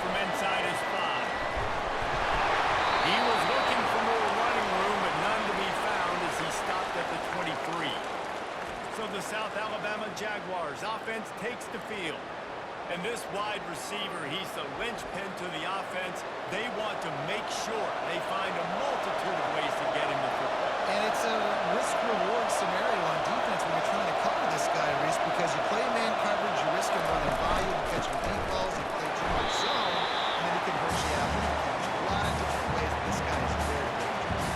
from inside his 5. He was looking for more running room, but none to be found as he stopped at the 23. So the South Alabama Jaguars offense takes the field. And this wide receiver, he's the linchpin to the offense. They want to make sure they find a multitude of ways to get him the football. And it's a risk-reward scenario on defense when you're trying to cover this guy, Reese, because you play man coverage, you risk him running by you, you catch him deep balls, you play too much zone, and then he can hurt you after the catch. A lot of different ways that this guy is very dangerous.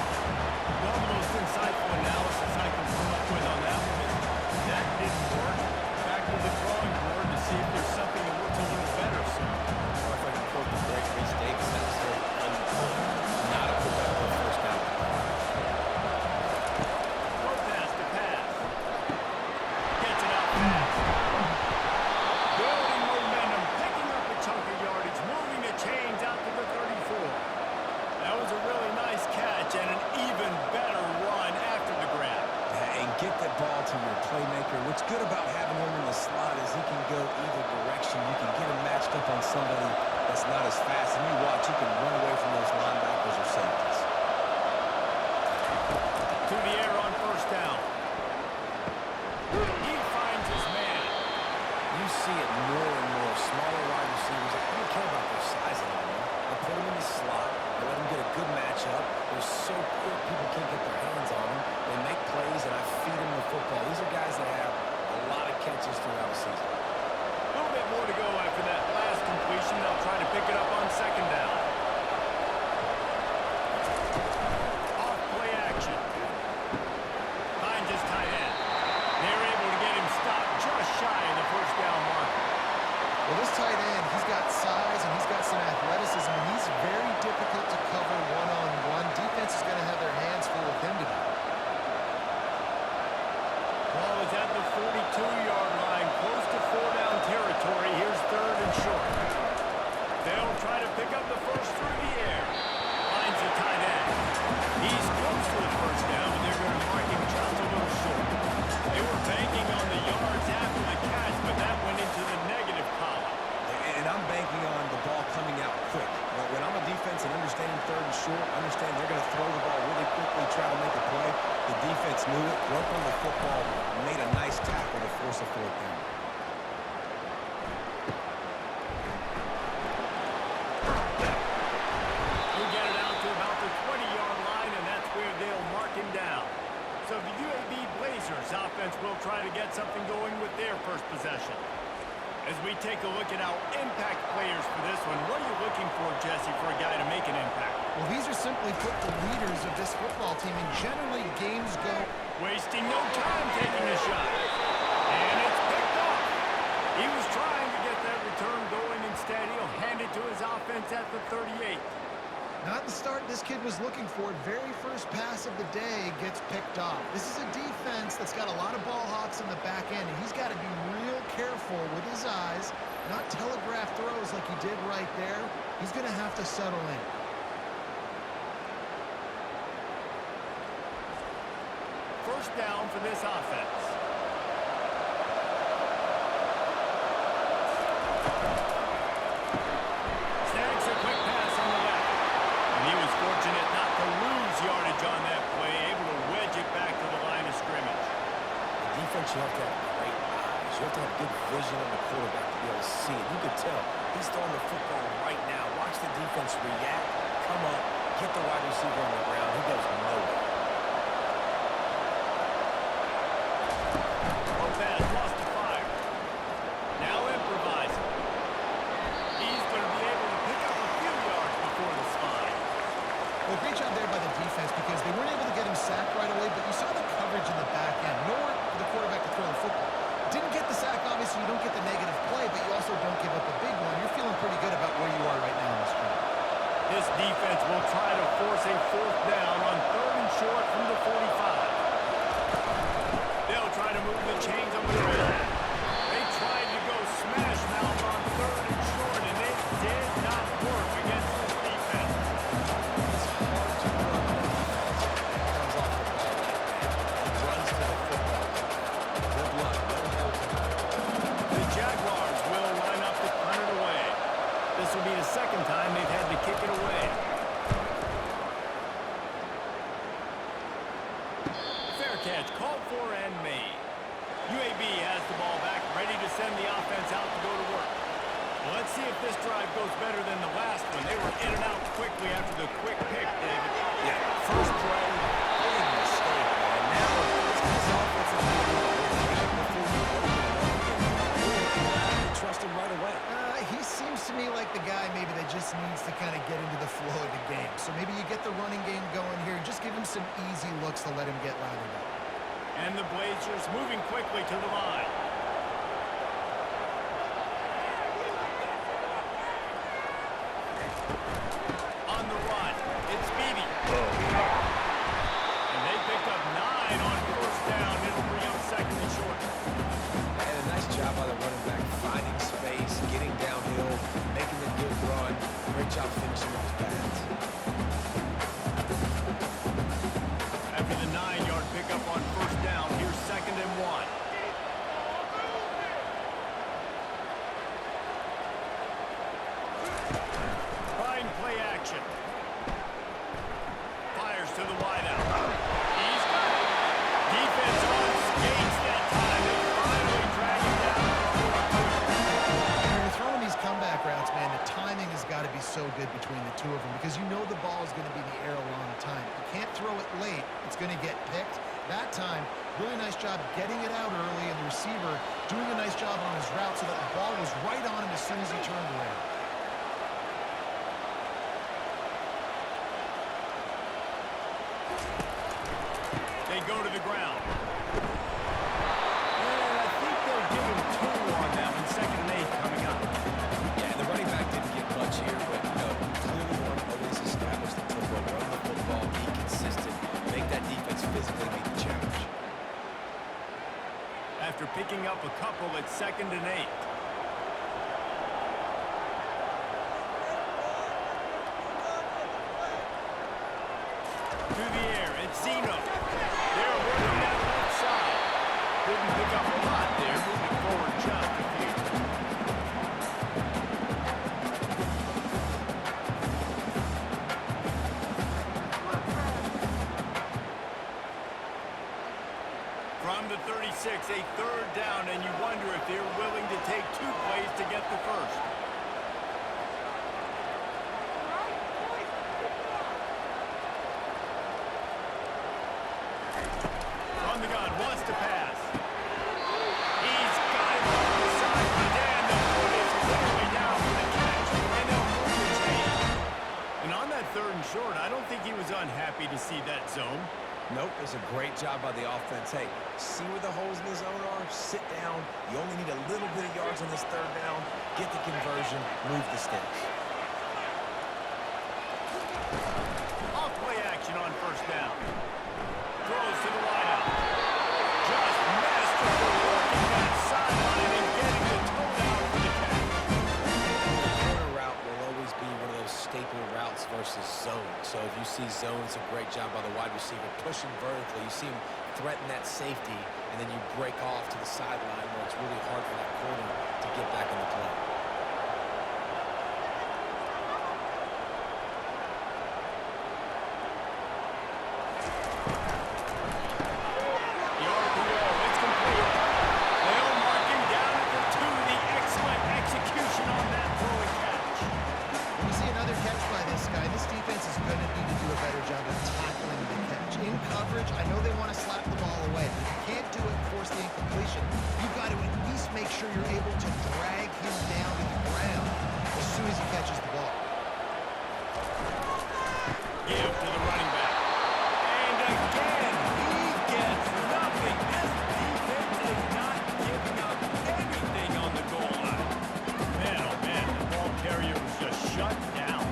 Well, the most insightful analysis I can come up with on that one is that didn't work. Back to the drawing board to see if there's something that works a little better soon. Or if I can quote the great Reese Davis, that's not a productive first down. Throw pass to pass. Gets it out fast. Building momentum, picking up a chunk of yardage, moving the chains out to the 34. That was a really nice catch and an even better run after the grab. And get that ball to your playmaker. What's good about having him in the slot is he can go either direction. You can get him matched up on somebody that's not as fast. And you watch, you can run away from those linebackers or safeties. To the air on first down. He finds his man. You see it more and more. Smaller wide receivers, I don't care about their size anymore. They put them in the slot. They let them get a good matchup. They're so quick, people can't get their hands on them. They make plays, and I feed them the football. These are guys that have a lot of catches throughout the season. A little bit more to go after that last completion. They'll try to pick it up on second down. Off play action. Finds his tight end. They're able to get him stopped just shy of the first down marker. Well, this tight end, he's got size and he's got some athleticism, and he's very difficult to cover one-on-one. Defense is going to have their hands full with him today. Ball is at the 42-yard line, close to 4-down territory. Here's third and short. They'll try to pick up the first through the air. Finds the tight end. He's close to the first down, but they're going to mark him just a little short. They were banking on the yards after the catch, but that went into the negative column. And I'm banking on the ball coming out quick. When I'm a defense and understanding third and short, understand they're going to throw the ball really quickly, try to make a play. The defense knew it, broke on the football, made a nice tackle to force a fourth down. He'll get it out to about the 20-yard line, and that's where they'll mark him down. So the UAB Blazers offense will try to get something going with their first possession. As we take a look at our impact players for this one, what are you looking for, Jesse, for a guy to make an impact? Well, these are simply put the leaders of this football team, and generally games go... Wasting no time taking a shot. And it's picked up. He was trying to get that return going. Instead, he'll hand it to his offense at the 38. Not the start this kid was looking for. Very first pass of the day gets picked off. This is a defense that's got a lot of ball hawks in the back end, and he's got to be real careful with his eyes, not telegraph throws like he did right there. He's going to have to settle in. First down for this offense. Snags a quick pass on the left. And he was fortunate not to lose yardage on that play, able to wedge it back to the line of scrimmage. The defense, you have to have great eyes. You have to have good vision on the quarterback to be able to see it. You could tell he's throwing the football right now. Watch the defense react, come up, get the wide receiver on the ground. He goes nowhere. Pass lost to fire. Now improvising. He's going to be able to pick up a few yards before the slide. Well, great job there by the defense because they weren't able to get him sacked right away, but you saw the coverage in the back end. Nowhere for the quarterback to throw the football. Didn't get the sack, obviously you don't get the negative play, but you also don't give up a big one. You're feeling pretty good about where you are right now in this game. This defense will try to force a fourth down on third and short from the 45. They'll try to move the chains on the ground. They tried to go smash mouth on third and short, and it did not work against this defense. It's hard to run on a defense that comes off the ball like that and runs to the football. Good luck. The Jaguars will line up to punt it away. This will be the the second time they've had to kick it away. Fair catch, called for and made. UAB has the ball back, ready to send the offense out to go to work. Well, let's see if this drive goes better than the last one. They were in and out quickly after the quick pick, David. Yeah, first play, big mistake, man. Now, this offense is trust him right away. He seems to me like the guy maybe that just needs to kind of get into the flow of the game. So maybe you get the running game going here and just give him some easy looks to let him get lathered up. And the Blazers moving quickly to the line. On the run, it's Beebe. And they picked up 9 on first down. It'll bring up second and short. And a nice job by the running back, finding space, getting downhill, making a good run. Great job finishing with his pads. After the 9-yard pickup on first down, here's second and 1. Fine play action. Fires to the wideout. He's got it. Defense on skates that time. They finally drag him down. When you're throwing these comeback routes, man, the timing has got to be so good between the two of them because you know the ball is going to be in the air a long time. You can't throw it late. It's going to get picked. That time, really nice job getting it out early, and the receiver doing a nice job on his route so that the ball was right on him as soon as he turned around. They go to the ground. And I think they'll give him 2 on that one. Second and 8 coming up. Yeah, the running back didn't get much here, but, clearly want to always establish the tempo, run the football, be consistent, make that defense physically meet the challenge. After picking up a couple, it's second and 8. To the air, it's Zeno. They're working that left side. Didn't pick up a lot there, moving forward just a few. From the 36, a third down, and you wonder if they're willing to take 2 plays to get the first. On the gun, wants to pass. He's got it on the sideline, and the foot is clearly down for the catch, and they'll move the chain. And on that third and short, I don't think he was unhappy to see that zone. Nope, it's a great job by the offense. Hey, see where the holes in the zone are? Sit down. You only need a little bit of yards on this third down. Get the conversion. Move the sticks. Off play action on first down. Throws to the wideout. Just masterful working that sideline and getting the toe down for the catch. The corner route will always be one of those staple routes versus zone. So if you see zone, it's a great job by the wide receiver pushing vertically. You see him threaten that safety, and then you break off to the sideline where it's really hard for that corner to get back in the play. The RPO, it's complete. They'll mark him down at the 2. The excellent execution on that throw and catch. When you see another catch by this guy, this defense is going to need to do a better job of tackling the catch. In coverage, I know they want to slap the ball away, but if you can't do it and force the incompletion, you've got to at least make sure you're able to drag him down to the ground as soon as he catches the ball. Give to the running back. And again, he gets nothing. This defense is not giving up anything on the goal line. Man, oh man, the ball carrier was just shut down.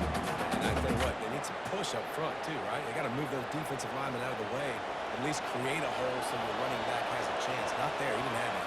And I tell you what, they need some push up front too, right? They got to move those defensive linemen out of the way, at least create a hole so the running back has a chance. Not there, he didn't have it.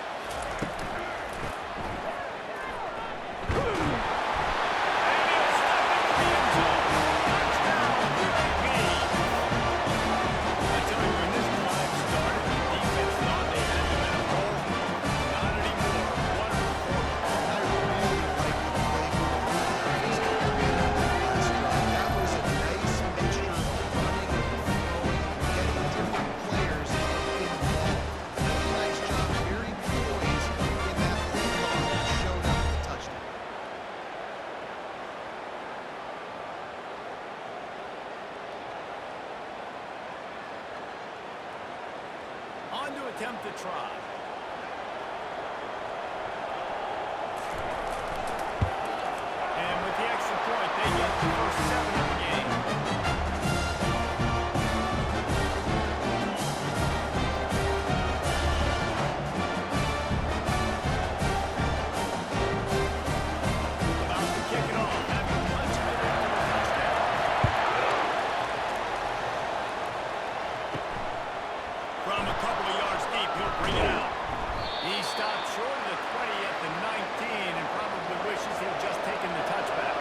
to attempt to try. And with the extra point, they get the first 7 of the game. About to kick it off, having punch it in for the touchdown. From a couple of yards deep, he'll bring it out. He stopped short of the 20 at the 19 and probably wishes he'd just taken the touchback.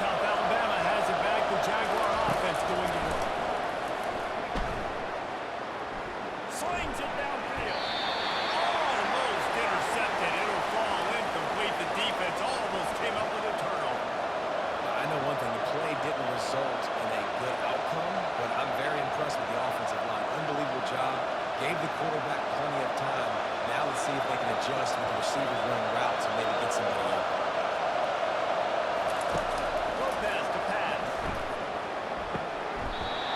South Alabama has it back. The Jaguar offense going to work. Slings it downfield. Almost intercepted. It'll fall incomplete. The defense almost came up with a turnover. I know one thing, the play didn't result in a good outcome, but I'm very impressed with the offensive line. Unbelievable job. Gave the quarterback plenty of time. Now let's see if they can adjust with the receivers running routes and maybe get somebody open. Lopez to pass.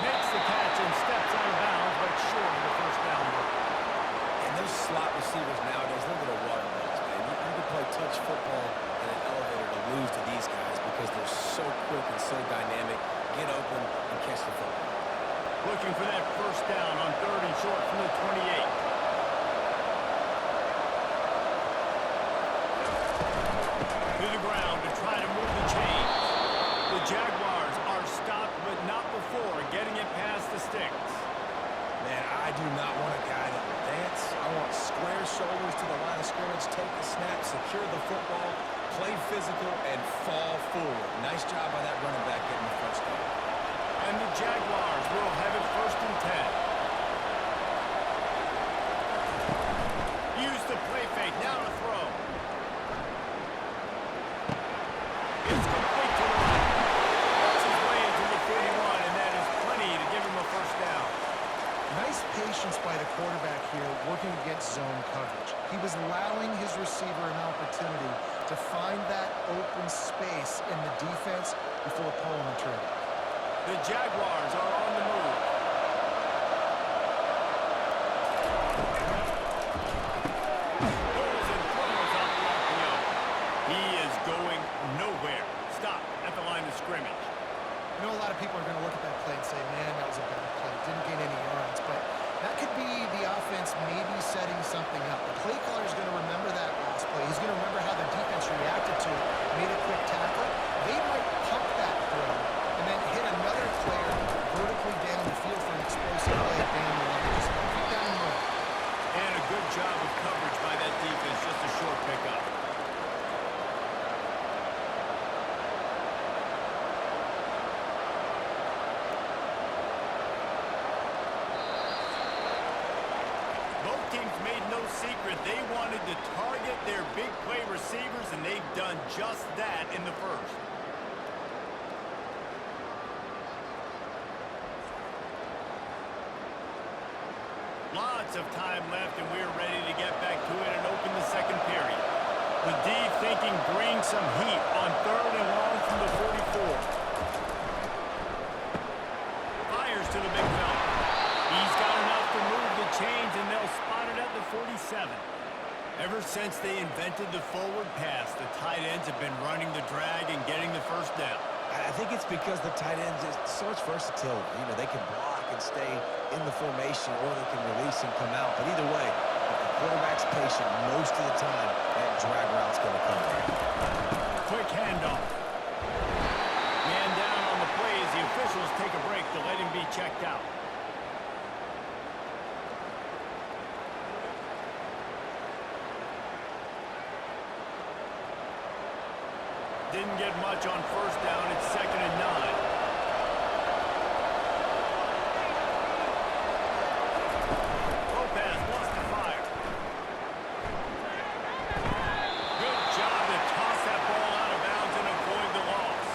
Makes the catch and steps out of bounds, but short of the first down. And those slot receivers nowadays, they're little water balls, man. You can play touch football in an elevator to lose to these guys because they're so quick and so dynamic. Get open and catch the football. Looking for that first down on 3rd and short from the 28. To the ground to try to move the chains. The Jaguars are stopped, but not before getting it past the sticks. Man, I do not want a guy that will dance. I want square shoulders to the line of scrimmage, take the snap, secure the football, play physical, and fall forward. Nice job by that running back getting the first down. And the Jaguars will have it 1st and 10. Use the play fake, now to throw. It's complete to the right. Works his way into the 31, and that is plenty to give him a first down. Nice patience by the quarterback here, working against zone coverage. He was allowing his receiver an opportunity to find that open space in the defense before pulling the trigger. The Jaguars are on the move. Goes and throws off the RPO. He is going nowhere. Stop at the line of scrimmage. You know, a lot of people are going to look at that play and say, man, that was a bad play. Didn't gain any yards. But that could be the offense maybe setting something up. The play caller is going to remember that last play. He's going to remember how the defense reacted to it, made a quick tackle. They might pump that throw and then hit another player vertically down the field for an explosive play down the line. Just keep down the road. And a good job of coverage by that defense. Just a short pickup. Both teams made no secret they wanted to target their big play receivers, and they've done just that in the first. Lots of time left, and we're ready to get back to it and open the second period. The D thinking bring some heat on 3rd and long from the 44. Fires to the big fella. He's got enough to move the chains, and they'll spot it at the 47. Ever since they invented the forward pass, the tight ends have been running the drag and getting the first down. I think it's because the tight ends is so much versatility. You know, they can block and stay in the formation, or they can release and come out. But either way, if the quarterback's patient most of the time, that drag route's going to come in. Quick handoff. Man down on the play as the officials take a break to let him be checked out. Didn't get much on first down. It's 2nd and 9. Lopez wants to fire. Good job to toss that ball out of bounds and avoid the loss.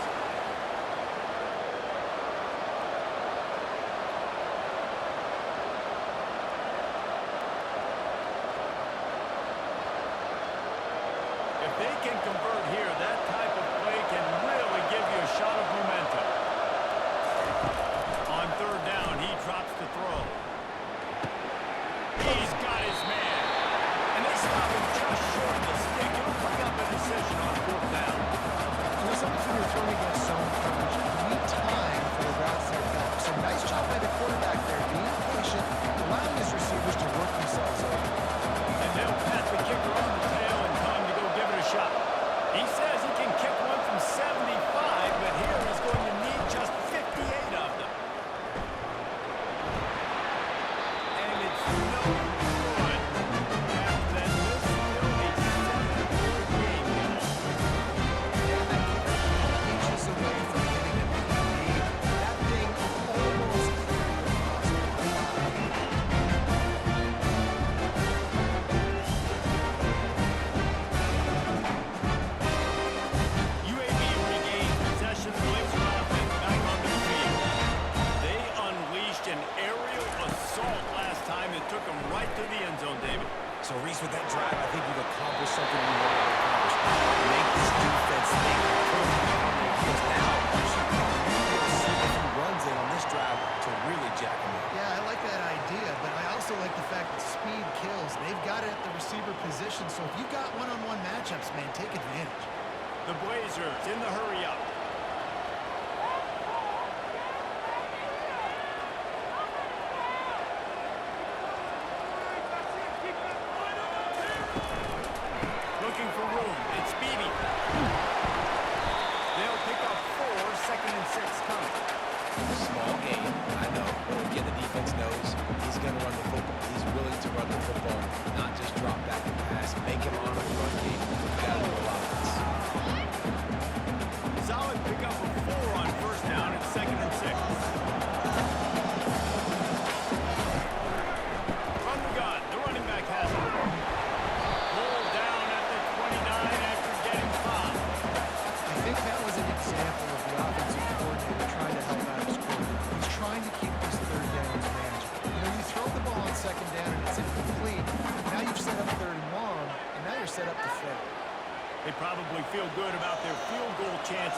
If they can convert here, that type of play can really give you a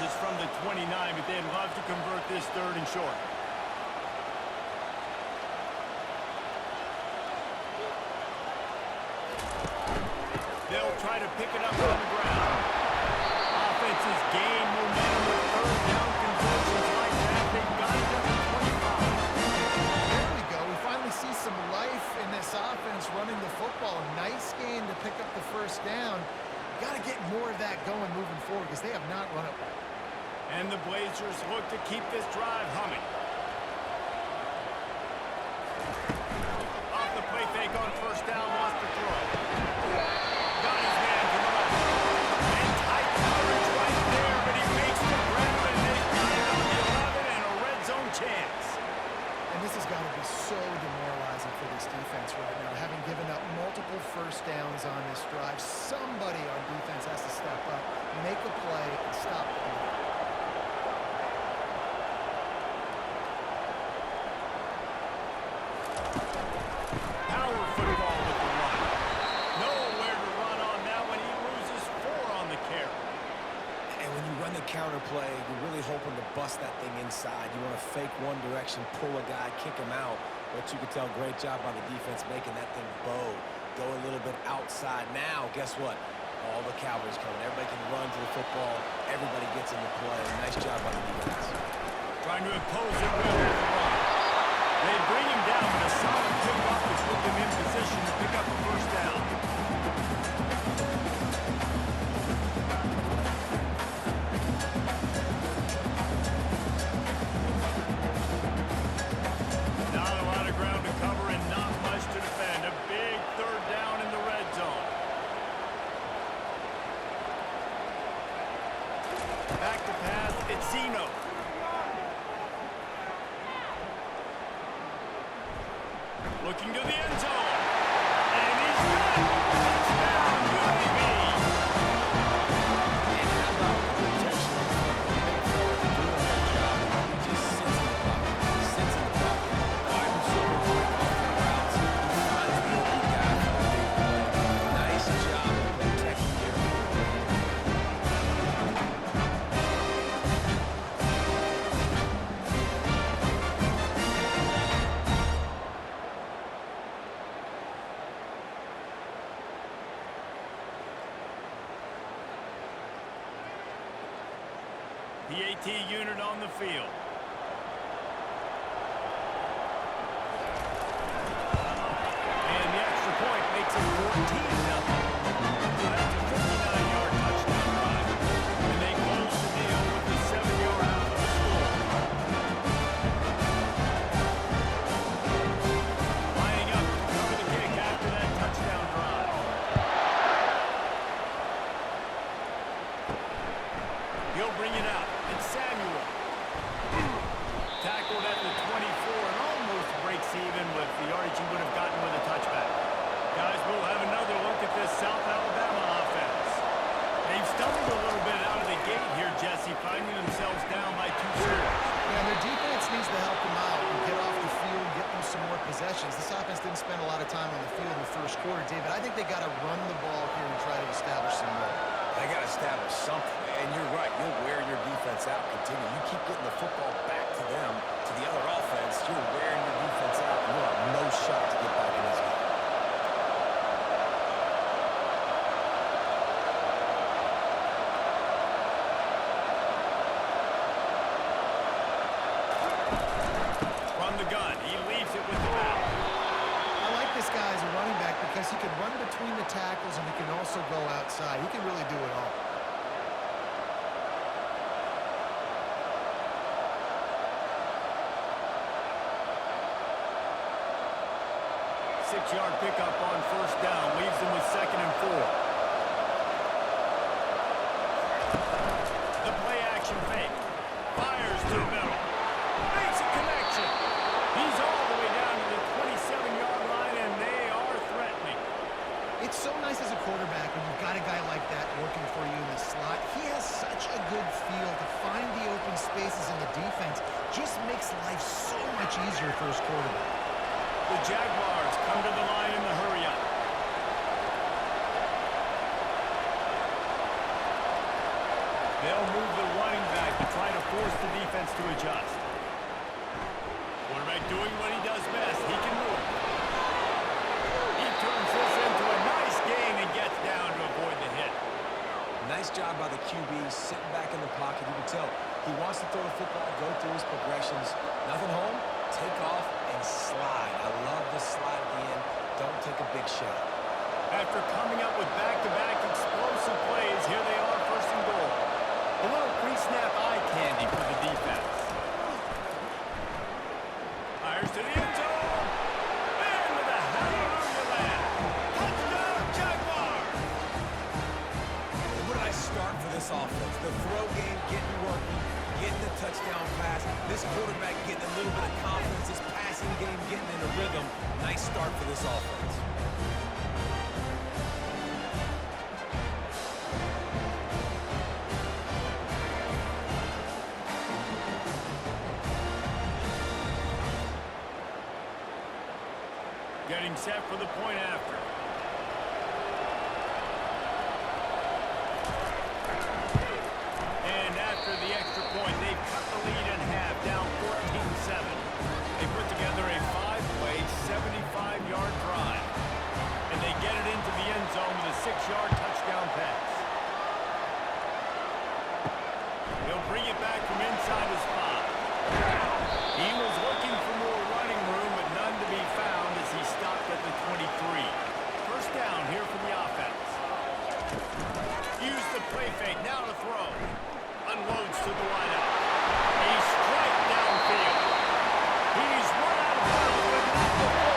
is from the 29, but they'd love to convert this 3rd and short. They'll try to pick it up on the ground. Offenses gain momentum with 3rd down conversions like that. They've got it up to 25. There we go. We finally see some life in this offense running the football. Nice game to pick up the 1st down. Got to get more of that going moving forward because they have not run it well. And the Blazers look to keep this drive humming. Off the play fake on 1st down, lost the throw. Got his man to the left. And tight coverage right there, but he makes the grab, and they've got it on the 11 and a red zone chance. And this has got to be so demoralizing for this defense right now. Having given up multiple 1st downs on this drive, somebody on defense has to step up, make a play, and stop the play. Power football with the run. Nowhere to run on that one. He loses 4 on the carry. And when you run the counter play, you're really hoping to bust that thing inside. You want to fake one direction, pull a guy, kick him out. But you can tell, great job by the defense making that thing bow. Go a little bit outside. Now, guess what? All the Cowboys coming. Everybody can run to the football. Everybody gets into play. Nice job by the defense. Trying to impose it with the run. They bring him down, but a solid pick-up to put them in position to pick up the 1st down. Not a lot of ground to cover and not much to defend. A big 3rd down in the red zone. Back to pass, it's Zeno. Looking to the end zone. And he's got it. Touchdown, UAB. And how about the protection? He just sits in the pocket. Sits in the pocket. Wide receiver going off the routes. He finds the open guy for the big play. Nice job of protecting their The AT unit on the field. And the extra point makes it 14-0. So that's a 59-yard touchdown drive. And they close the deal with a 7-yard out of the score. Lining up to cover the kick after that touchdown drive. He'll bring it out. It's Samuel. Tackled at the 24 and almost breaks even with the yardage he would have gotten with a touchback. Guys, we'll have another look at this South Alabama offense. They've stumbled a little bit out of the gate here, Jesse, finding themselves down by 2 scores. Yeah, their defense needs to help them out and get off the field, get them some more possessions. This offense didn't spend a lot of time on the field in the 1st quarter, David. I think they got to run the ball here and try to establish some more. They got to establish something. And you're right. You'll wear your defense out. Continue. You keep getting the football back to them, to the other offense. You're wearing your defense out. And you'll have no shot to get back in this game. From the gun, he leaves it with the back. I like this guy as a running back because he can run between the tackles and he can also go outside. He can really do it all. Six-yard pickup on 1st down. Leaves them with 2nd and 4. The play action fake. Fires to the middle. Makes a connection. He's all the way down to the 27-yard line, and they are threatening. It's so nice as a quarterback when you've got a guy like that working for you in the slot. He has such a good feel to find the open spaces in the defense. Just makes life so much easier for his quarterback. The Jaguars come to the line in the hurry-up. They'll move the running back force the defense to adjust. Quarterback doing what he does best. He can move. He turns this into a nice gain and gets down to avoid the hit. Nice job by the QB, sitting back in the pocket. You can tell he wants to throw the football, go through his progressions. Nothing home, take off and slide. I love the slide at the end. Don't take a big shot. After coming up with back-to-back explosive plays, here they are, first and goal. A little pre-snap eye candy for the defense. Fires to the end zone. And with a hallelujah land. Touchdown, Jaguars! Where did I start for this offense? The throw game getting working, getting the touchdown pass. This quarterback getting a little bit of confidence. This passing game getting in a rhythm. Nice start for this offense. Getting set for the point after. And after the extra point, they've cut the lead in half, down 14-7. They put together a 5-play, 75-yard drive. And they get it into the end zone with a 6-yard touchdown pass. He'll bring it back from inside his 5. He was looking for more running room, but none to be found as he stopped at the 23. First down here for the offense. Use the play fake, now to throw. Unloads to the wideout. A strike downfield. He's run out of bounds, but not before.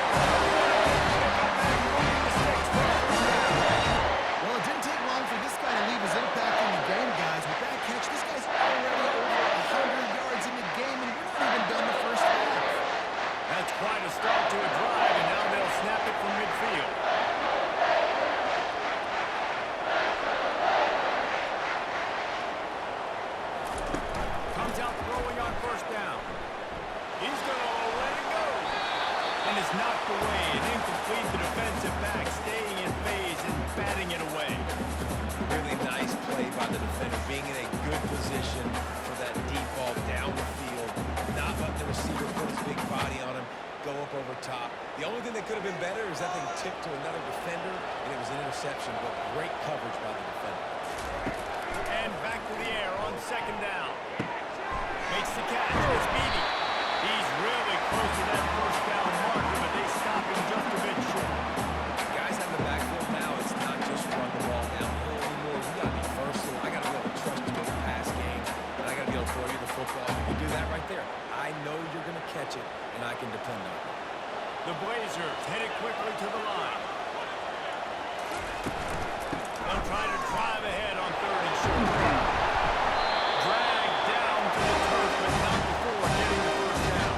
Pick up that moving the sticks for a first down. Well, it didn't take long for this guy to leave his impact in the game, guys. With that catch, this guy's already over 100 yards in the game, and we're not even done the first half. That's quite a start to a drive, and now they'll snap it from midfield. Comes out throwing on first down. He's going to let it go. And it's knocked away and incomplete. The defensive back staying in phase and batting it away. Really nice play by the defender, being in a good position for that deep ball down the field. Not letting the receiver put his big body on him, go up over top. The only thing that could have been better is that thing tipped to another defender, and it was an interception, but great coverage by the defender. And back to the air on second down. Makes the catch. It's Beatty. He's really close to that first down marker, but they stop him just a bit short. Guys out in the backfield now, it's not just run the ball downhill anymore. You got to be versatile. I got to be able to trust you in the pass game, and I got to be able to throw you the football. You can do that right there. I know you're going to catch it, and I can depend on it. The Blazers headed quickly to the line. They'll try to drive ahead on third and short. Dragged down to the turf, but not before getting the first down.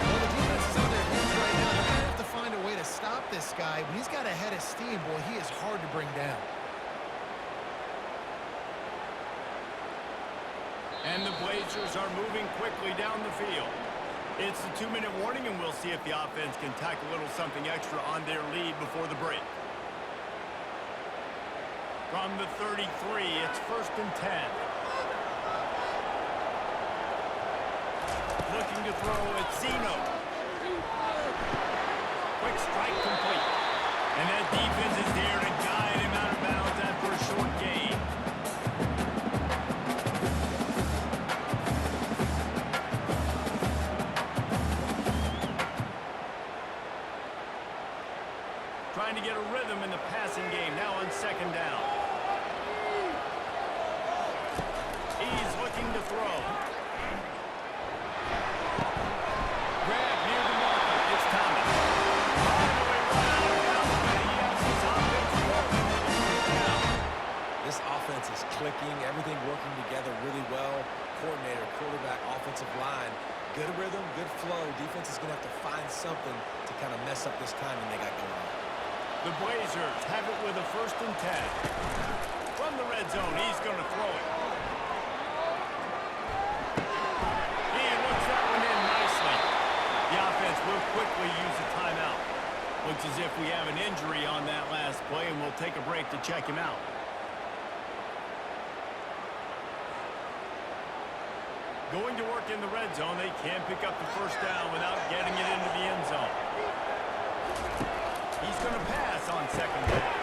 Well, the defense is on their heels right now. They're going to have to find a way to stop this guy. When he's got a head of steam, boy, he is hard to bring down. And the Blazers are moving quickly down the field. It's a 2-minute warning, and we'll see if the offense can tack a little something extra on their lead before the break. From the 33, it's first and 10. Looking to throw, it's Zeno. Quick strike complete. And that defense is there to guide him out of bounds after a short gain. Trying to get a rhythm in the passing game now on second down. He's looking to throw. Grab near the marker. It's Thomas. All the way right out of bounds, but he has his offense rolling with a first down. This offense is clicking, everything working together really well. Coordinator, quarterback, offensive line. Good rhythm, good flow. Defense is going to have to find something to kind of mess up this timing they got going on. The Blazers have it with a first and 10. From the red zone, he's going to throw it. He looks that one in nicely. The offense will quickly use a timeout. Looks as if we have an injury on that last play, and we'll take a break to check him out. Going to work in the red zone, they can pick up the first down without getting it into the end zone. He's going to pass on second down.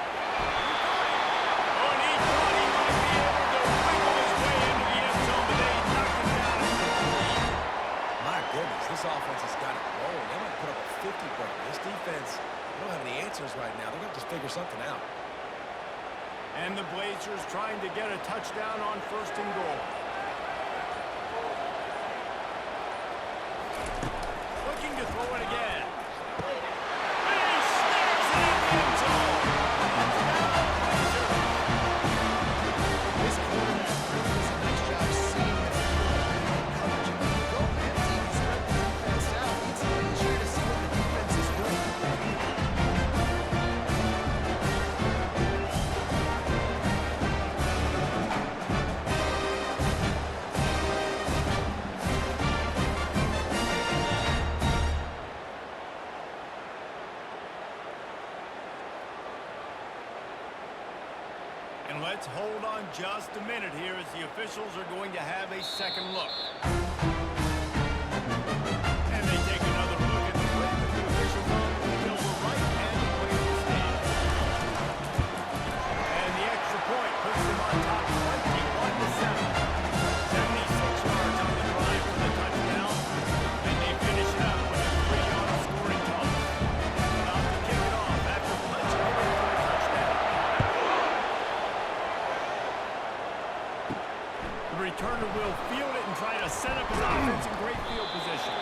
Oh, and he thought he might be able to wiggle his way into the end zone, but they knocked him down at the 3. My goodness, this offense has got it rolling. They might put up a 50 burger. This defense, they don't have any answers right now. They're going to just figure something out. And the Blazers trying to get a touchdown on first and goal. Looking to throw it again. And he snares it in the end zone. This quarterback really does a nice job seeing the field and coverage. And when you go empty and spread the defense out, it's easier to see what the defense is doing. And let's hold on just a minute here as the officials are going to have a second look. And they take another look at the play with the officials on the field were right and the play will stand. And the extra point puts them on top 21-7. 76 yards on the drive for the touchdown. And they finish it out with a 3-yard scoring toss. About to kick it off after punching it in for the touchdown. The returner will field it and try to set up his offense in great field position.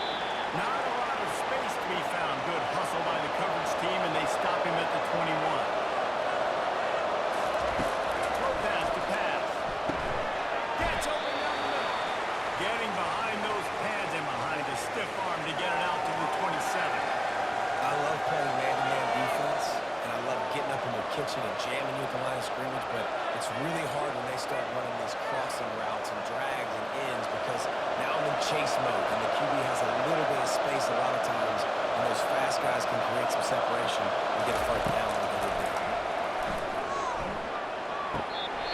Not a lot of space to be found. Good hustle by the coverage team, and they stop him at the 21. Throw pass to pass. Gets open down the middle. Getting behind those pads and behind a stiff arm to get it out to the 27. I love playing man-to-man defense, and I love getting up in the kitchen and jamming you at the line of scrimmage, but it's really hard when they start running these crossing routes and drags and ends because now I'm in chase mode, and the QB has a little bit of space a lot of times, and those fast guys can create some separation and get a first down when they do.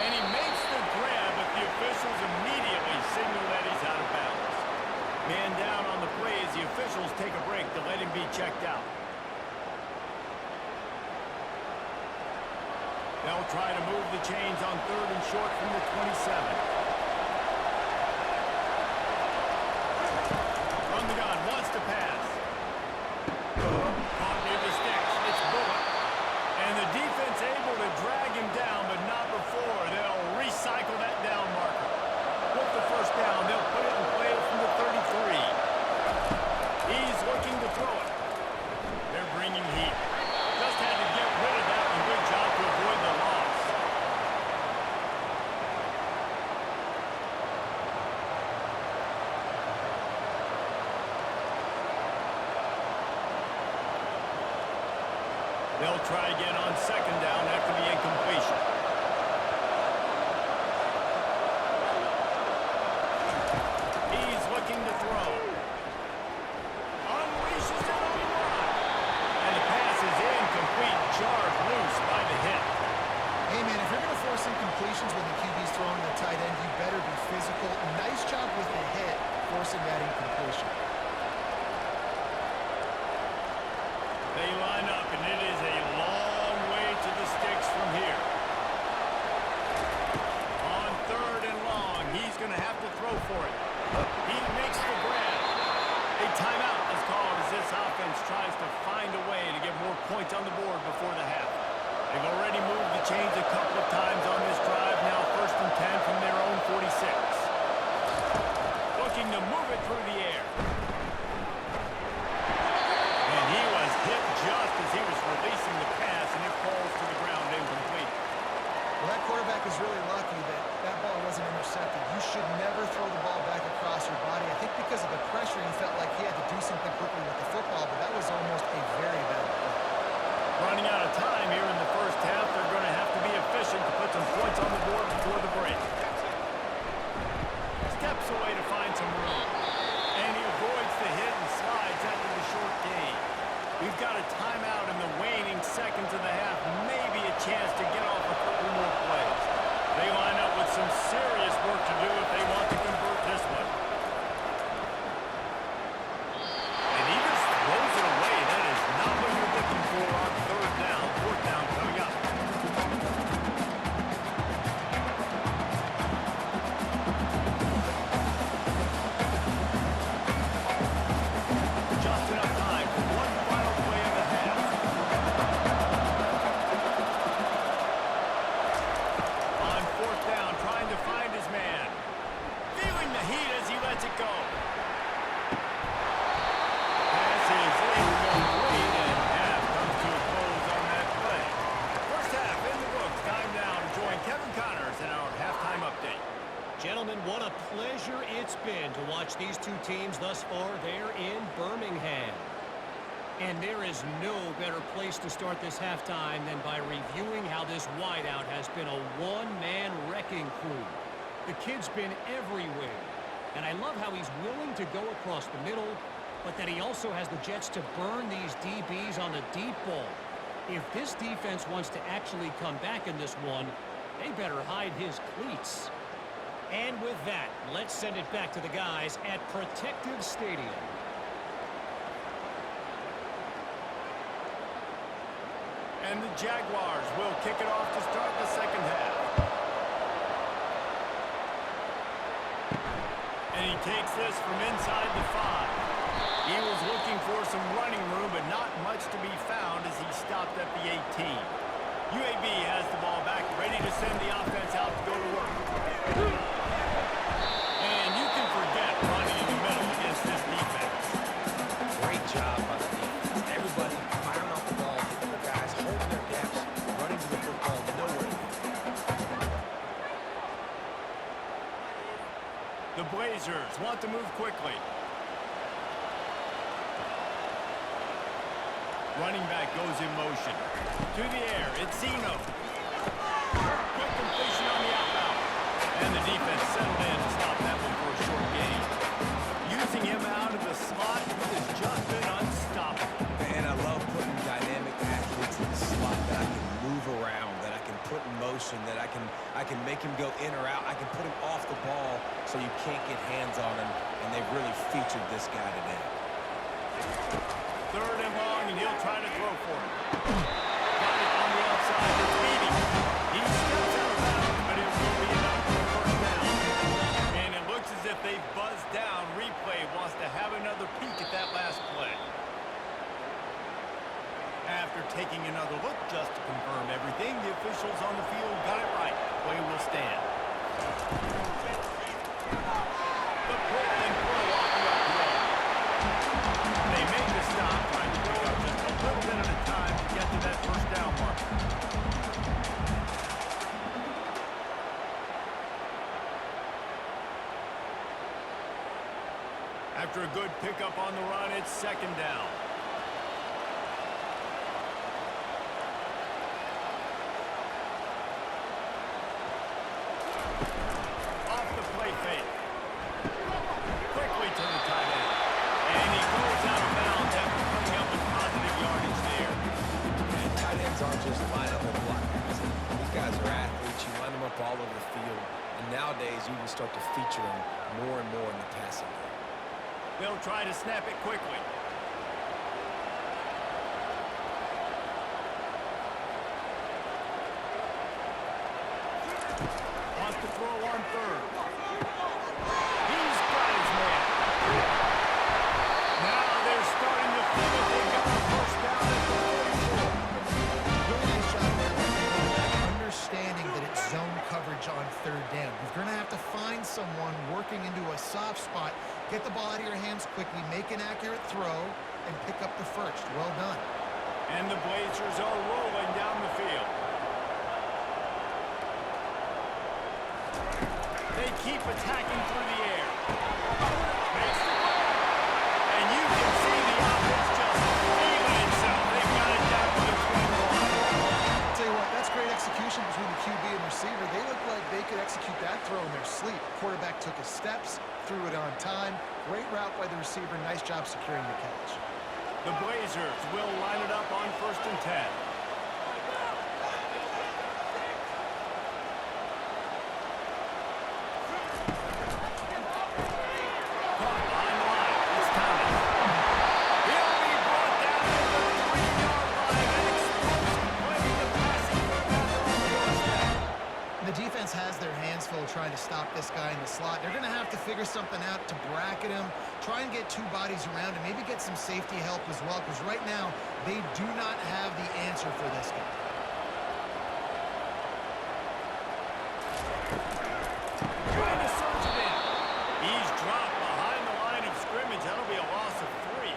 And he makes the grab, but the officials immediately signal that he's out of bounds. Man down on the play as the officials take a break to let him be checked out. They'll try to move the chains on third and short from the 27. From the gun, wants to pass. Caught near the sticks. It's Bullock. And the defense able to drag him down, but not before. They'll recycle that down marker. With the first down, they'll put it in play from the 33. He's looking to throw it. They're bringing heat. Just had to get rid of that one. Good job to avoid the loss. They'll try again on second down after the incompletion. He's looking to throw. Unleashes it on the run. And the pass is incomplete, jarred loose by the hit. Hey, man, if you're going to force incompletions when the QB's throwing to the tight end, you better be physical. Nice job with the hit, forcing that incompletion. They line up, and it is a long way to the sticks from here. On third and long, he's going to have to throw for it. He makes the grab. A timeout is called as this offense tries to find a way to get more points on the board before the half. They've already moved the chains a couple of times on this drive. Now first and 10 from their own 46. Looking to move it through the air. And he was hit just as he was releasing the pass, and it falls to the ground incomplete. Well, that quarterback is really lucky that that ball wasn't intercepted. You should never throw the ball back across your body. I think because of the pressure, he felt like he had to do something quickly with the football, but that was almost a very bad play. Running out of time here in the first half, they're going to have to be efficient to put some points on the board before the break. Steps away to find some room. watch these two teams thus far. They're in Birmingham. And there is no better place to start this halftime than by reviewing how this wideout has been a one-man wrecking crew. The kid's been everywhere. And I love how he's willing to go across the middle, but that he also has the jets to burn these DBs on the deep ball. If this defense wants to actually come back in this one, they better hide his cleats. And with that, let's send it back to the guys at Protective Stadium. And the Jaguars will kick it off to start the second half. And he takes this from inside the 5. He was looking for some running room, but not much to be found as he stopped at the 18. UAB has the ball back, ready to send the offense out to go to work. And you can forget running in the middle against this defense. Great job by the defense. Everybody firing off the ball, hitting their guys, holding their gaps, running to the football, nowhere to go. The Blazers want to move quickly. Running back goes in motion. To the air, it's Zeno. Quick completion on the outbound. And the defense settled in to stop that one for a short gain. Using him out of the slot, he has just been unstoppable. Man, I love putting dynamic athletes in the slot that I can move around, that I can put in motion, that I can make him go in or out. I can put him off the ball so you can't get hands on him, and they've really featured this guy today. Third and long, and he'll try to throw for it. Got it on the outside. It's Beatty. He steps out of bounds, but it will be enough for a first down. And it looks as if they've buzzed down. Replay wants to have another peek at that last play. After taking another look just to confirm everything, the officials on the field got it right. Play will stand. The Portland Pro walking up the road. They make the stop, trying to pick up just a little bit at a time to get to that first down mark. After a good pickup on the run, it's second down. Off the play fake. Quickly to the tight end. And he goes out of bounds after coming up with positive yardage there. And tight ends aren't just line up and block guys. These guys are athletes. You line them up all over the field. And nowadays, you can start to feature them more and more in the passing game. They'll try to snap it quickly. Wants to throw on third. He's got his man. Now they're starting to feel it. They got the first down at the 44. Really nice job there by the quarterback, understanding that it's zone coverage on third down. You're going to have to find someone working into a soft spot, get the ball out of your hands quickly, make an accurate throw, and pick up the first. Well done. And the Blazers are rolling down the field. They keep attacking through the air. Makes the play. And you can see the offense just feeling itself. They've got it down to the 21. I'll tell you what, that's great execution between the QB and receiver. They look like they could execute that throw in their sleep. Quarterback took his steps, threw it on time. Great route by the receiver. Nice job securing the catch. The Blazers will line it up on 1st and 10. Has their hands full trying to stop this guy in the slot. They're going to have to figure something out to bracket him, try and get two bodies around him, maybe get some safety help as well, because right now they do not have the answer for this guy. Trying to surge it in. He's dropped behind the line of scrimmage. That'll be a loss of 3.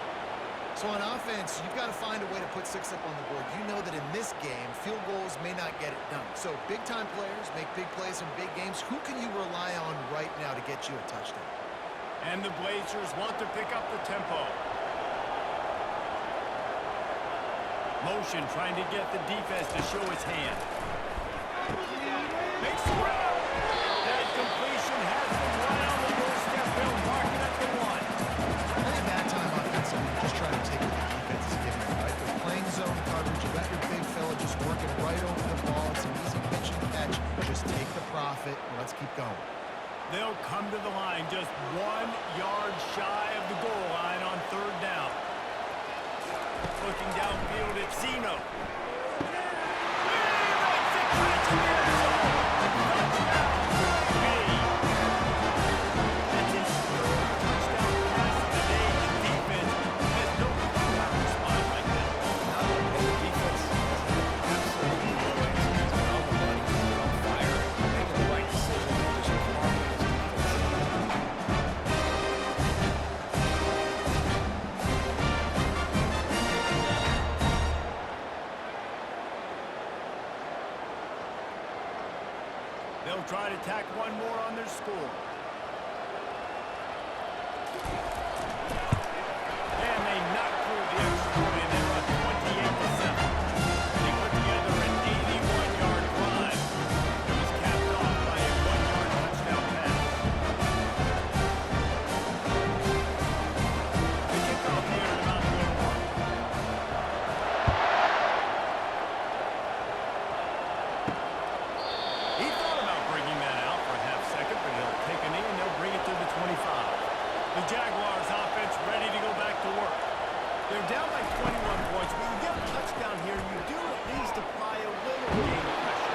So on offense, you've got to find a way to put 6 up on the board. You know that in this game, field goals may not get it done. So big-time players make big plays in big games. Who can you rely on right now to get you a touchdown? And the Blazers want to pick up the tempo. Motion trying to get the defense to show his hand. Makes the grab. That completion has them right on the doorstep. They'll mark it at the 1. I think that time offensively, just trying to take what the defense is giving you, right? They're playing zone coverage. You got your big fella just working right over the ball. It's an easy pitch and catch. Just take the profit and let's keep going. They'll come to the line just 1 yard shy of the goal line on 3rd down. Looking downfield at Zeno. They'll try to tack one more on their score. And they knock through the extra point and they're up 28-7. They put together an 81-yard drive. It was capped off by a 1-yard touchdown pass. The kickoff here at about 1. He thought about bringing that out for a half second, but he'll take a knee and they'll bring it to the 25. The Jaguars offense ready to go back to work. They're down by 21 points. When you get a touchdown here, you do at least apply a little game pressure.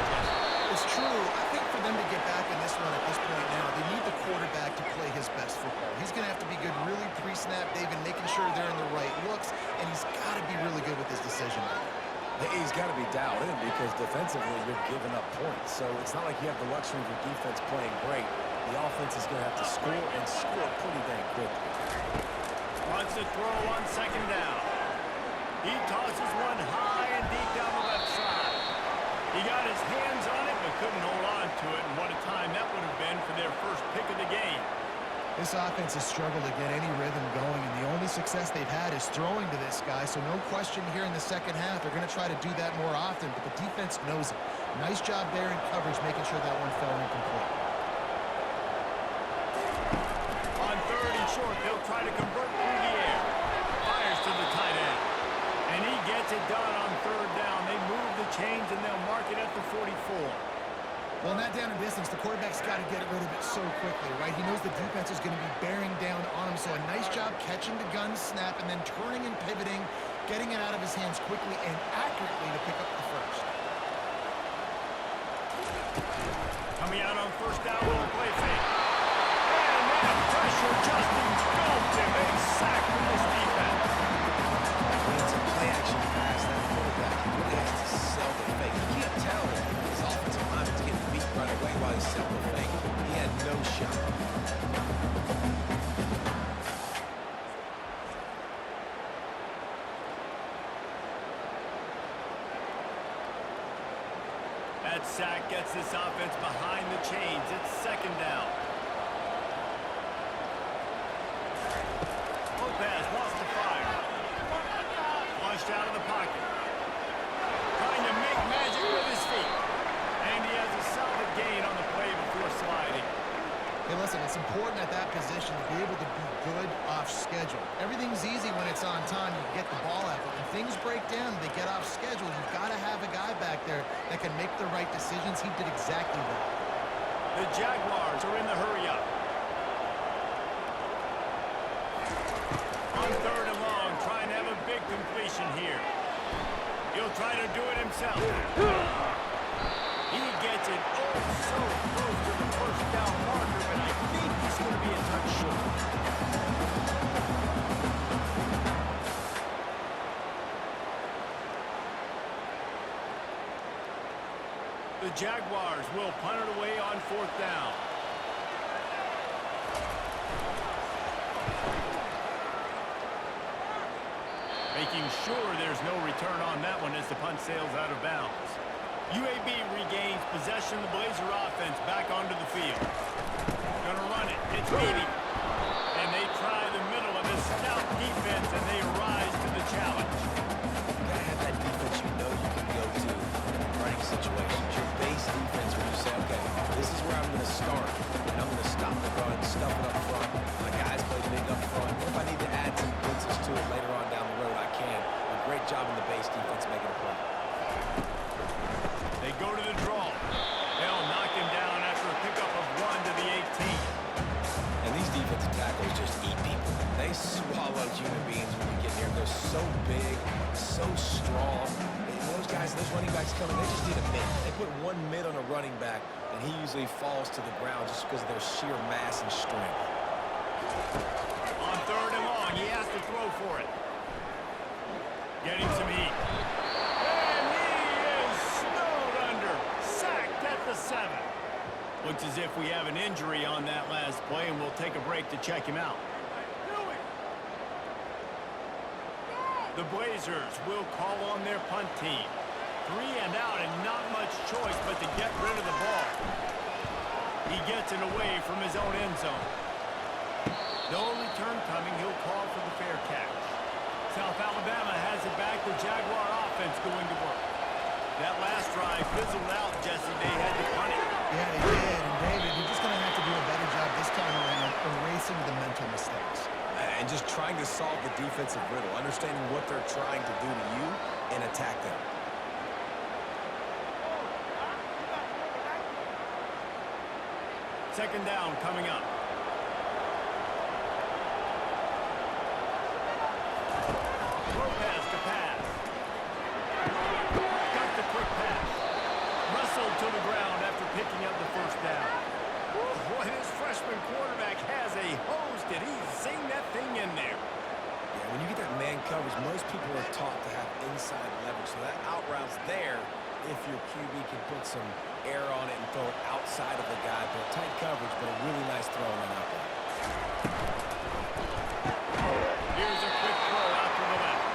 It's true. I think for them to get back in this one at this point now, they need the quarterback to play his best football. He's going to have to be good really pre-snap, David, making sure they're in the right looks, and he's got to be really good with his decision making. He's got to be dialed in because defensively you're giving up points. So it's not like you have the luxury of your defense playing great. The offense is going to have to score and score pretty dang quickly. Wants to throw on 2nd down. He tosses one high and deep down the left side. He got his hands on it but couldn't hold on to it, and what a time that would have been for their first pick of the game. This offense has struggled to get any rhythm going, and the only success they've had is throwing to this guy, so no question here in the second half they're going to try to do that more often, but the defense knows it. Nice job there in coverage, making sure that one fell incomplete. On 3rd and short, they'll try to convert through the air. Fires to the tight end. And he gets it done on 3rd down. They move the chains and they'll mark it at the 44. Well, in that down and distance, the quarterback's got to get rid of it so quickly, right? He knows the defense is going to be bearing down on him, so a nice job catching the gun snap and then turning and pivoting, getting it out of his hands quickly and accurately to pick up the first. Coming out on 1st down with a play fake. And man, pressure just engulfed him. A sack from this defense. When it's a play-action pass, that quarterback really has to sell the fake. You can't tell his offensive lineman's getting beat right away while he's selling the fake. He had no shot. That sack gets this offense behind the chains. It's 2nd down. Lopez wants to fire. Flushed out of the pocket. Trying to make magic with his feet. And he has a solid gain on the play before sliding. Hey, listen, it's important at that position to be able to be good off schedule. Everything's easy when it's on time. You get the ball out. But when things break down, they get off schedule. You've got to have a guy back there that can make the right decisions. He did exactly that. The Jaguars are in the hurry-up. On 3rd and long, trying to have a big completion here. He'll try to do it himself. He gets it so close to the 1st down marker, but I think he's going to be a touch short. The Jaguars will punt it away on 4th down. Making sure there's no return on that one as the punt sails out of bounds. UAB regains possession of the Blazer offense back onto the field. Gonna run it. It's Beatty. And great job in the base defense making a play. They go to the draw. They'll knock him down after a pickup of 1 to the 18. And these defensive tackles just eat people. They swallow human beings when you get near them. They're so big, so strong. And those guys, those running backs coming, they just need a mid. They put one mid on a running back, and he usually falls to the ground just because of their sheer mass and strength. On 3rd and long, he has to throw for it. Getting some heat. And he is snowed under. Sacked at the 7. Looks as if we have an injury on that last play, and we'll take a break to check him out. The Blazers will call on their punt team. 3 and out and not much choice but to get rid of the ball. He gets it away from his own end zone. No return coming. He'll call for the fair catch. South Alabama has it back. The Jaguar offense going to work. That last drive fizzled out, Jesse. They had to punt it. Yeah, they did. And David, you're just going to have to do a better job this time around erasing the mental mistakes. And just trying to solve the defensive riddle, understanding what they're trying to do to you and attack them. Second down coming up. Lopez to pass. Got the quick pass. Wrestled to the ground after picking up the first down. Boy, this freshman quarterback has a hose. Did he zing that thing in there? Yeah, when you get that man coverage, most people are taught to have inside leverage. So that out route's there if your QB can put some air on it and throw it outside of the guy. But tight coverage, but a really nice throw on that out there. Here's a quick throw out to the left.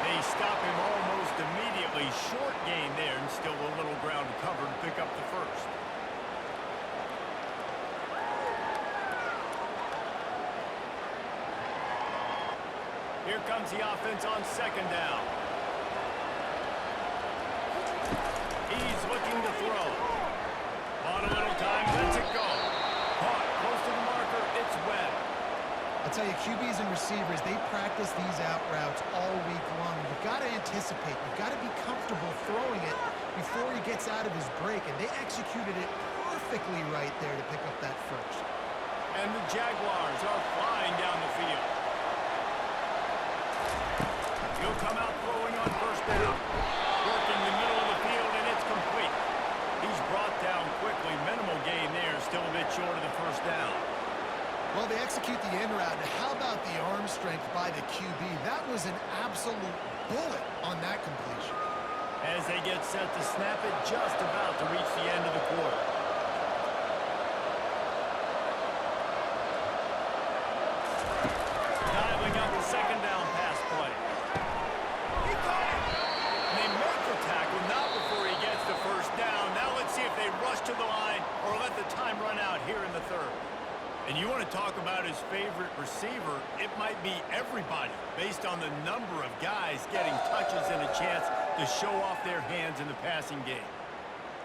They stop him almost immediately. Short gain there and still a little ground to cover to pick up the first. Here comes the offense on second down. He's looking to throw. On a little time, lets it go. Caught close to the marker, it's Webb. I'll tell you, QBs and receivers, they practice these out routes all week long. You've got to anticipate. You've got to be comfortable throwing it before he gets out of his break, and they executed it perfectly right there to pick up that first. And the Jaguars are flying down the field. He'll come out throwing on first down. Working the middle of the field, and it's complete. He's brought down quickly. Minimal gain there. Still a bit short of the first down. Well, they execute the in route. Now, how about the arm strength by the QB? That was an absolute bullet on that completion. As they get set to snap it, just about to reach the end of the quarter. Dialing up the second down pass play. He caught it. And they make the tackle, not before he gets the first down. Now let's see if they rush to the line or let the time run out here in the third. And you want to talk about his favorite receiver, it might be everybody based on the number of guys getting touches and a chance to show off their hands in the passing game.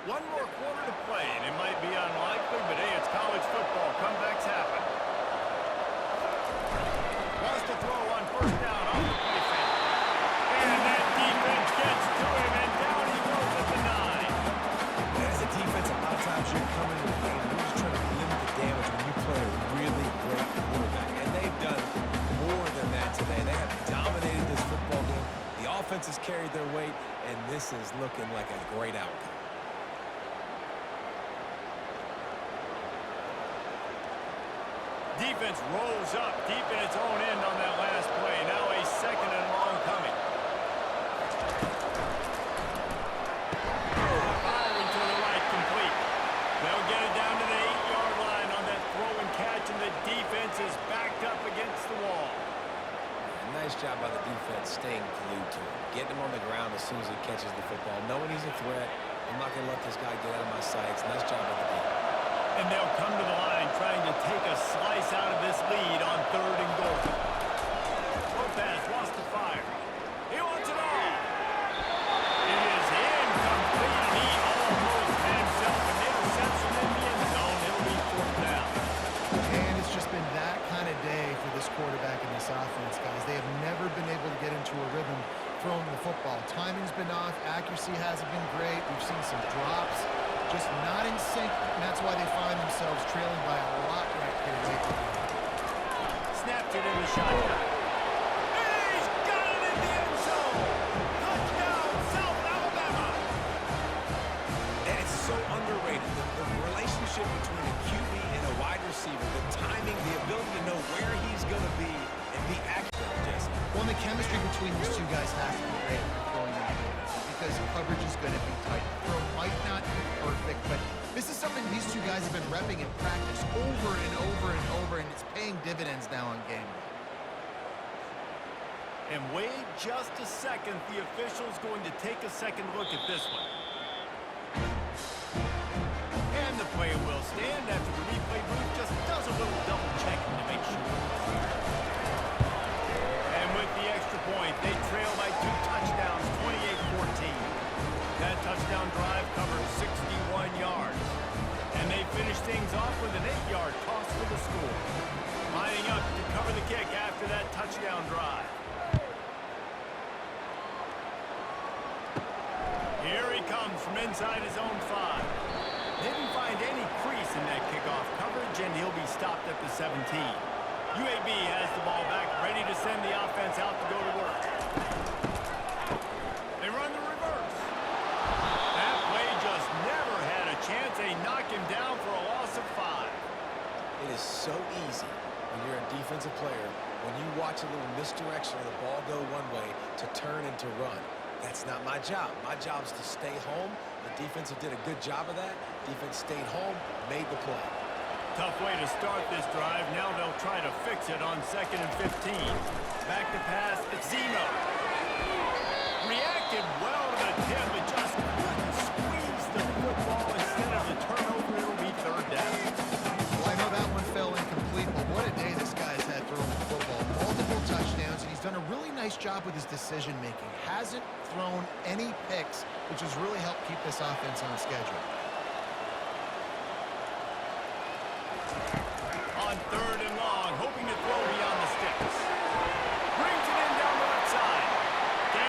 One more quarter to play, and it might be unlikely, but hey, it's college football. Comebacks happen. Wants to throw on first down off the play fake. And that defense gets to him, and down he goes at the 9. And as a defense, a lot of times you're coming in the game and you're just trying to limit the damage when you play a really great quarterback. And they've done more than that today. They have dominated this football game. The offense has carried their weight, and this is looking like a great outcome. Defense rolls up deep in its own end on that last play. Now a second and long coming. Firing to the right, complete. They'll get it down to the 8-yard line on that throw and catch, and the defense is backed up against the wall. Nice job by the defense staying glued to him. Getting him on the ground as soon as he catches the football. Knowing he's a threat, I'm not going to let this guy get out of my sights. Nice job by the defense. And they'll come to the line trying to take a slice out of this lead on 3rd and goal. Lopez wants to fire. He wants it all. It is incomplete, and he almost had himself an interception in the end zone. It'll be 4th down. And it's just been that kind of day for this quarterback and this offense, guys. They have never been able to get into a rhythm throwing the football. Timing's been off. Accuracy hasn't been great. We've seen some drops. Just not in sync, and that's why they find themselves trailing by a lot right here late in the game. Snapped it in the shotgun. He's got it in the end zone. Touchdown, South Alabama. And it's so underrated. The relationship between a QB and a wide receiver, the timing, the ability to know where he's going to be and be accurate, Jesse. Well, the chemistry between these two guys has to be great when throwing in the game because coverage is going to be tight. The throw might not be perfect, but this is something these two guys have been repping in practice over and over and over, and it's paying dividends now on game day. And wait just a second. The official's going to take a second look at this one. And the play will stand after the replay booth just does a little double checking to make sure. And with the extra point, they trail by 2 touchdowns, 28-14. That touchdown drive covered 61 yards. And they finish things off with an 8-yard toss for the score. Lining up to cover the kick after that touchdown drive. Here he comes from inside his own 5. Didn't find any crease in that kickoff coverage, and he'll be stopped at the 17. UAB has the ball back, ready to send the offense out to go to work. They run the reverse. That play just never had a chance. They knock him down for a loss of 5. It is so easy when you're a defensive player, when you watch a little misdirection of the ball go one way, to turn and to run. That's not my job. My job is to stay home. The defensive did a good job of that. Defense stayed home, made the play. Tough way to start this drive. Now they'll try to fix it on 2nd and 15. Back to pass, it's Zemo. Reacted well to the tip, but just couldn't squeeze the football. Instead of the turnover, it'll be 3rd down. Well, I know that one fell incomplete, but what a day this guy's had throwing the football. Multiple touchdowns, and he's done a really nice job with his decision-making. Hasn't thrown any picks, which has really helped keep this offense on schedule.